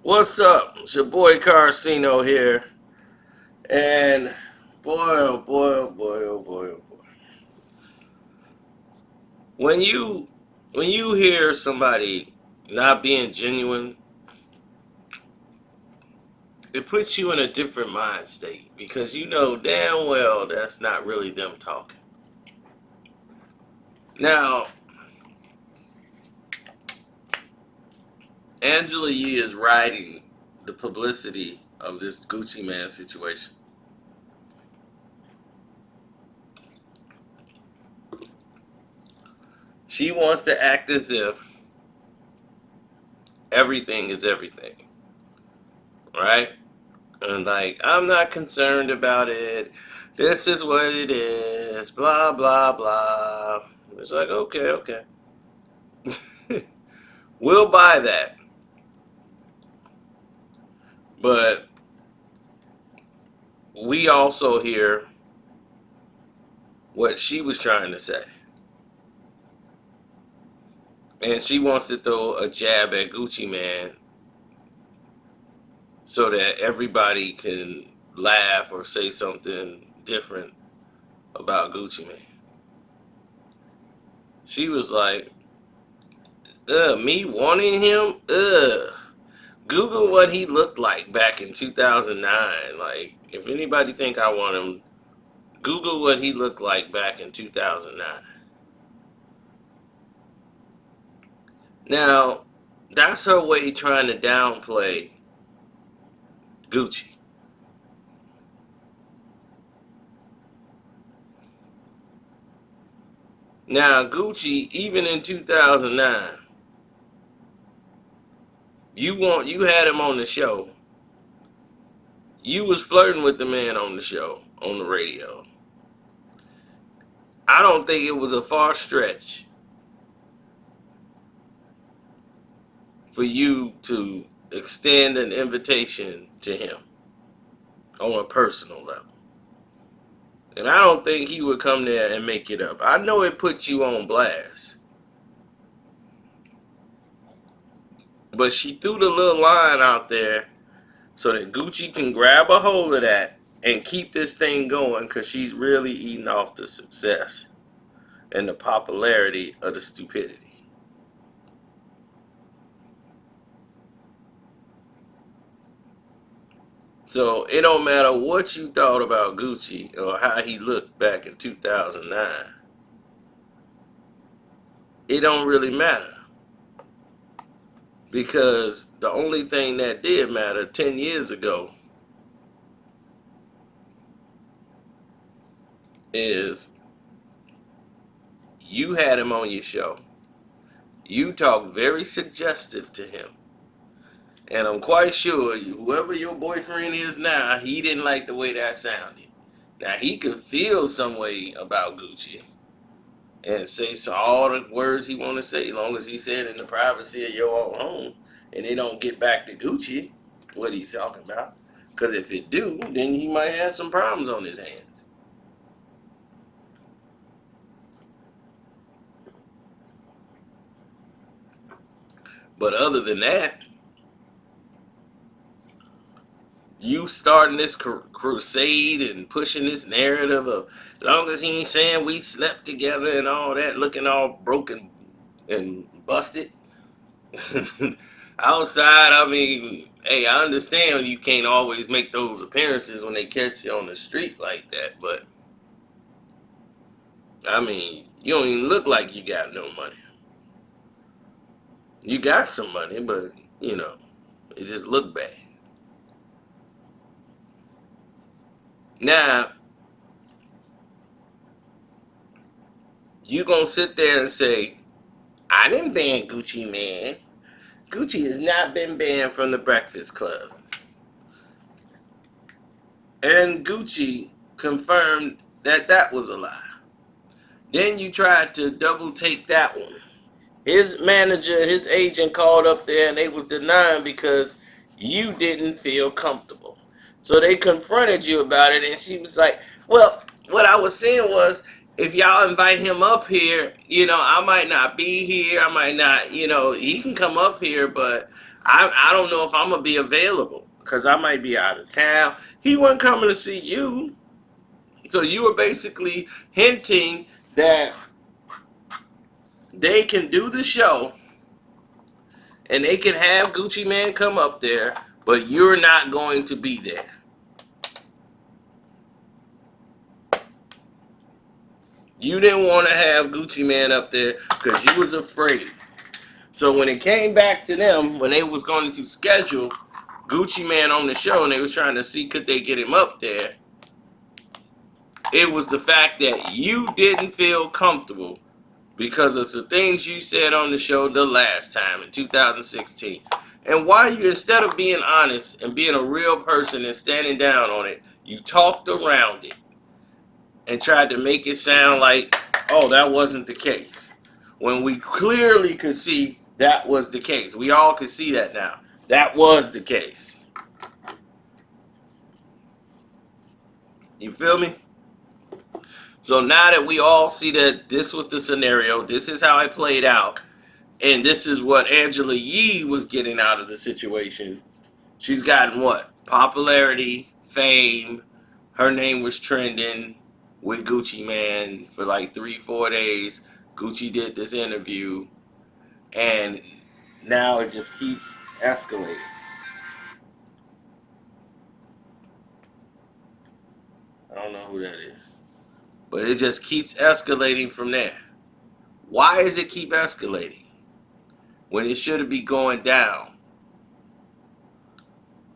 What's up? It's your boy Carcino here. And boy, oh boy, oh boy, oh boy, oh boy. When you when you hear somebody not being genuine, it puts you in a different mind state because you know damn well that's not really them talking. Now, Angela Yee is riding the publicity of this Gucci Man situation. She wants to act as if everything is everything, right? And like, I'm not concerned about it. This is what it is. Blah, blah, blah. It's like, okay, okay. We'll buy that. But we also hear what she was trying to say. And she wants to throw a jab at Gucci Man so that everybody can laugh or say something different about Gucci Man. She was like, me wanting him? Google what he looked like back in 2009. Like, if anybody think I want him, Google what he looked like back in 2009. Now, that's her way trying to downplay Gucci. Now, Gucci, even in 2009, you had him on the show. You was flirting with the man on the show, on the radio. I don't think it was a far stretch for you to extend an invitation to him on a personal level. And I don't think he would come there and make it up. I know it put you on blast. But she threw the little line out there so that Gucci can grab a hold of that and keep this thing going because she's really eating off the success and the popularity of the stupidity. So it don't matter what you thought about Gucci or how he looked back in 2009. It don't really matter because the only thing that did matter 10 years ago is you had him on your show. You talked very suggestive to him. And I'm quite sure whoever your boyfriend is now, he didn't like the way that sounded. Now, he could feel some way about Gucci and say all the words he want to say, as long as he said in the privacy of your own home, and they don't get back to Gucci what he's talking about. Because if it do, then he might have some problems on his hands. But other than that, you starting this crusade and pushing this narrative of long as he ain't saying we slept together and all that, looking all broken and busted. Outside, I mean, hey, I understand you can't always make those appearances when they catch you on the street like that, but I mean, you don't even look like you got no money. You got some money, but you know, it just look bad. Now, you gonna sit there and say, I didn't ban Gucci Man. Gucci has not been banned from the Breakfast Club. And Gucci confirmed that that was a lie. Then you tried to double take that one. His manager, his agent called up there and they was denying because you didn't feel comfortable. So they confronted you about it and she was like, well, what I was saying was if y'all invite him up here, I might not be here. I might not, he can come up here, but I don't know if I'm gonna be available because I might be out of town. He wasn't coming to see you, so you were basically hinting that they can do the show and they can have Gucci Man come up there, but you're not going to be there. You didn't want to have Gucci Man up there because you was afraid. So when it came back to them, when they was going to schedule Gucci Man on the show and they was trying to see could they get him up there, it was the fact that you didn't feel comfortable because of the things you said on the show the last time in 2016. And why you, instead of being honest and being a real person and standing down on it, you talked around it and tried to make it sound like, oh, that wasn't the case. When we clearly could see that was the case. We all could see that now. That was the case. You feel me? So now that we all see that this was the scenario, this is how it played out, and this is what Angela Yee was getting out of the situation. She's gotten what? Popularity, fame. Her name was trending with Gucci Man for like 3-4 days. Gucci did this interview, and now it just keeps escalating. I don't know who that is, but it just keeps escalating from there. Why does it keep escalating when it should be going down?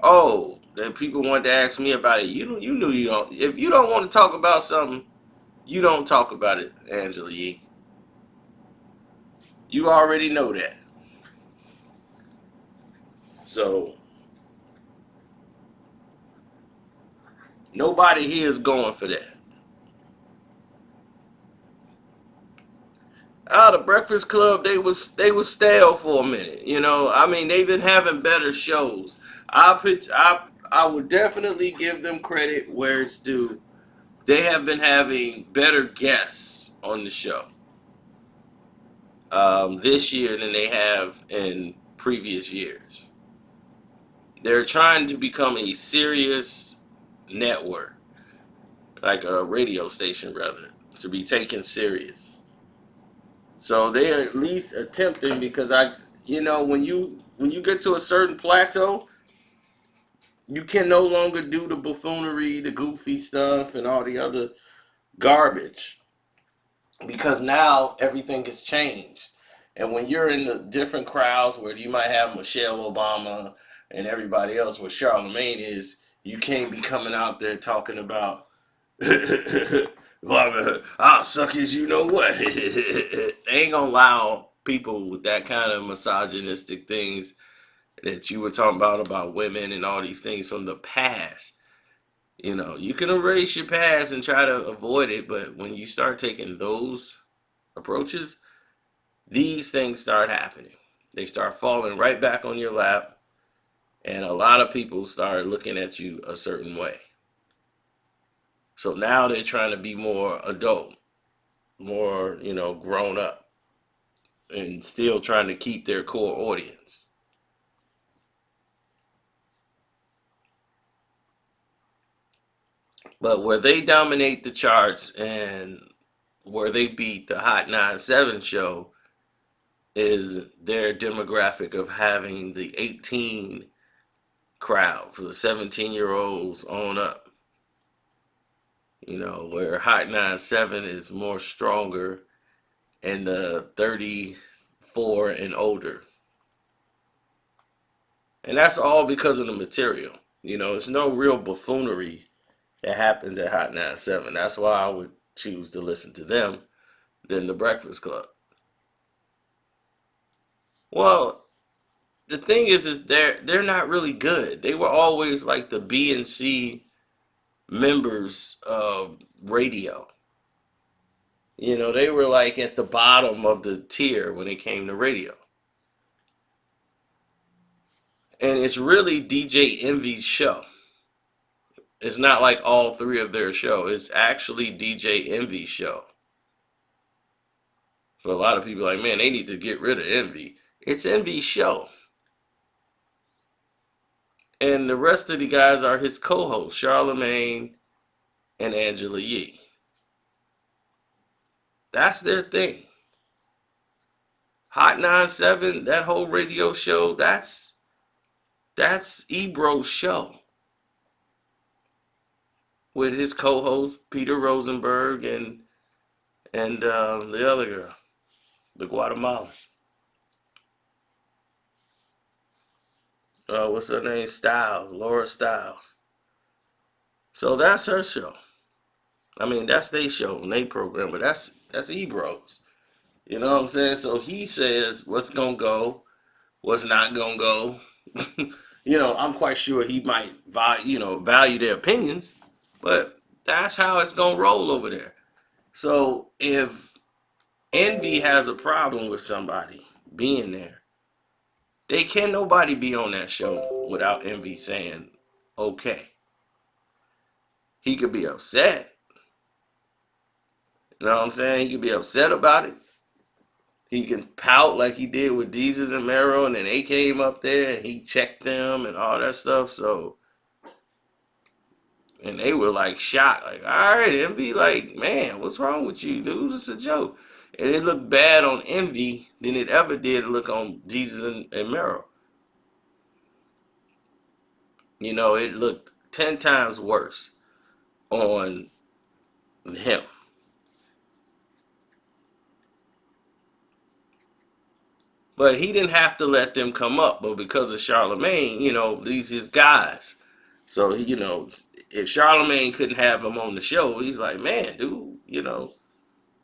Oh, that people want to ask me about it. You knew you don't. If you don't want to talk about something, you don't talk about it, Angela Yee. You already know that. So nobody here is going for that. The Breakfast Club, they was stale for a minute. You know, I mean, they've been having better shows. I would definitely give them credit where it's due. They have been having better guests on the show this year than they have in previous years. They're trying to become a serious network, like a radio station rather, to be taken serious. So they're at least attempting because when you get to a certain plateau, you can no longer do the buffoonery, the goofy stuff, and all the other garbage because now everything has changed. And when you're in the different crowds where you might have Michelle Obama and everybody else where Charlemagne is, you can't be coming out there talking about I'll suck as you know what. They ain't gonna allow people with that kind of misogynistic things that you were talking about women and all these things from the past. You can erase your past and try to avoid it, but when you start taking those approaches, these things start happening. They start falling right back on your lap, and a lot of people start looking at you a certain way. So now they're trying to be more adult, more, grown up, and still trying to keep their core audience. But where they dominate the charts and where they beat the Hot 97 show is their demographic of having the 18 crowd for the 17-year-olds on up. Where Hot 97 is more stronger in the 34 and older. And that's all because of the material. It's no real buffoonery that happens at Hot 97. That's why I would choose to listen to them than the Breakfast Club. Well, the thing is they're not really good. They were always like the B and C members of radio. They were like at the bottom of the tier when it came to radio. And it's really DJ Envy's show. It's not like all three of their show. It's actually DJ Envy's show. So a lot of people are like, man, they need to get rid of Envy. It's Envy's show. And the rest of the guys are his co-hosts, Charlemagne and Angela Yee. That's their thing. Hot 97, that whole radio show, that's Ebro's show with his co-host Peter Rosenberg and the other girl, the Guatemalan. What's her name? Styles, Laura Styles. So that's her show. I mean, that's their show and their program, but that's Ebro's. You know what I'm saying? So he says what's gonna go, what's not gonna go. I'm quite sure he might value their opinions, but that's how it's gonna roll over there. So if Envy has a problem with somebody being there, they can nobody be on that show without Envy saying okay. He could be upset. You know what I'm saying? He could be upset about it. He can pout like he did with Desus and Mero, and then they came up there and he checked them and all that stuff. So, and they were like shocked, like, all right, Envy, like, man, what's wrong with you, dude? It's a joke. And it looked bad on Envy than it ever did look on Desus and Mero. It looked 10 times worse on him. But he didn't have to let them come up. But because of Charlemagne, these his guys. So, if Charlemagne couldn't have him on the show, he's like, man, dude,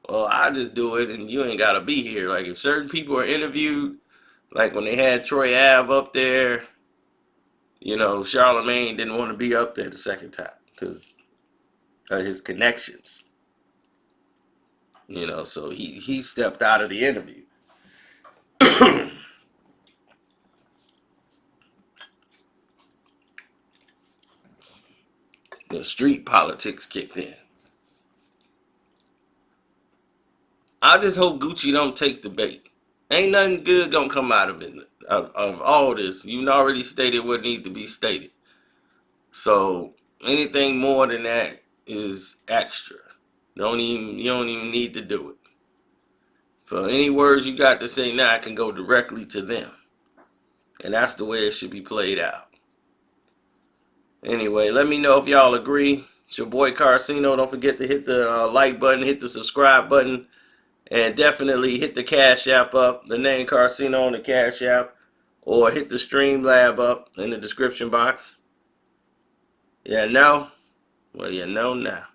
well, I just do it and you ain't got to be here. Like, if certain people are interviewed, like when they had Troy Ave up there, Charlemagne didn't want to be up there the second time because of his connections. So he stepped out of the interview. The street politics kicked in. I just hope Gucci don't take the bait. Ain't nothing good gonna come out of it. Of all this, you've already stated what needs to be stated. So anything more than that is extra. You don't even need to do it. For any words you got to say now, I can go directly to them, and that's the way it should be played out. Anyway, let me know if y'all agree. It's your boy Carcino. Don't forget to hit the like button, hit the subscribe button, and definitely hit the Cash App up, the name Carcino on the Cash App, or hit the Streamlab up in the description box. Yeah, no? Well, you know now.